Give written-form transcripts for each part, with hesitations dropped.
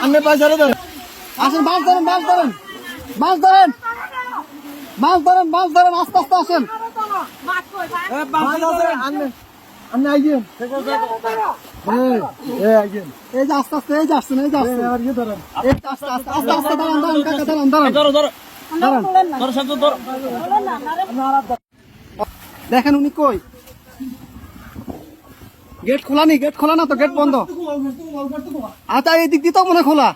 আপনি পয়সা ধরেন, আসেন, মাছ ধরেন, মাছ ধরেন, মাছ ধরেন, মাছ ধরেন, মাছ ধরেন, আস্তে আস্তে আসেন। আপনি আইয়েন, এই যে আস্তে আস্তে, এই যে আসছেন, এই যে আসছেন, এই যে আস্তে আস্তে আস্তে আস্তে দাঁড়ান, দাঁড়ান কাকা, দাঁড়ান, দাঁড়ান, দাঁড়ান। দেখেন উনি কই, গেট খোলা নি, গেট খোলা না তো, গেট বন্ধ। আচ্ছা এই দিক দিয়ে তো মনে খোলা,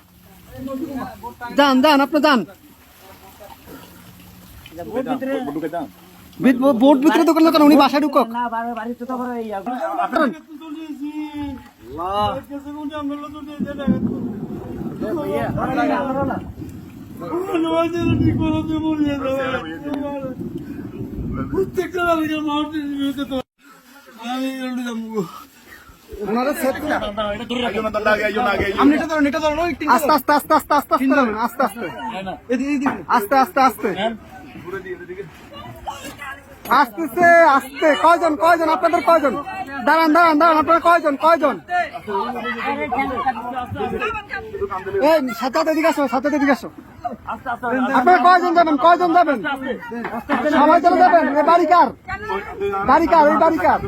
যান যান, আপনি যান, বোট ভিতরে দোকান দোকান, উনি বাসায় ঢুকক। আস্তে আস্তে আস্তে আস্তে আস্তে আস্তে আস্তে আস্তে আস্তে আস্তে আসতেছে, আসতে কয়জন, কয়জন আপনাদের, কয়জন, দাঁড়ান দাঁড়ান দাঁড়ান, আপনারা কয়জন, কয়জন, এই সাথে এদিকে আসো, সাথে এদিকে আসো, আপনারা কয়জন যাবেন, কয়জন যাবেন, সবাই চলে যাবেন। এই বাড়ি কার, বাড়ি কার, এই বাড়ি কার,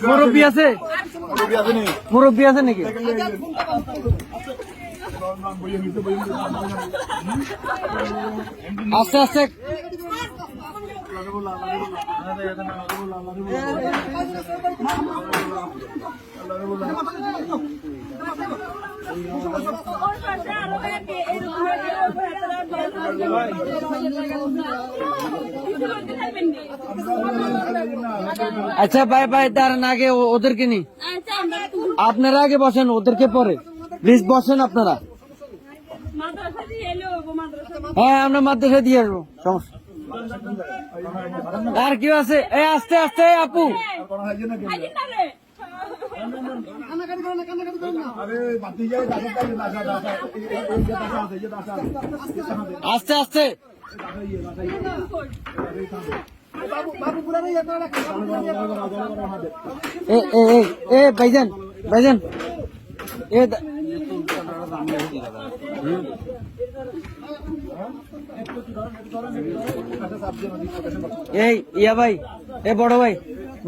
মুরব্বী আছে, মুরব্বী আছে নাকি? আস্তে আস্তে আচ্ছা ভাই ভাই, দাঁড়ান, আগে ওদেরকে নি, আপনারা আগে বসেন, ওদেরকে পরে প্লিজ বসেন আপনারা। হ্যাঁ আমরা মাদ্রাসা দিয়ে আসবো, সমস্যা। আর কেউ আছে? এই আস্তে আস্তে আপু, আস্তে আস্তে, ভাইজান, ভাইজান, এই ইয়া ভাই, এ বড় ভাই,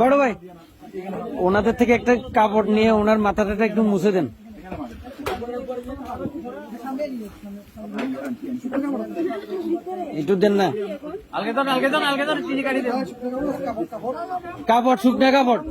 বড় ভাই, ওনাদের থেকে একটা কাপড় নিয়ে ওনার মাথাটা একটু মুছে দেন। একটু দেন না, কাপড়, শুকনা কাপড়।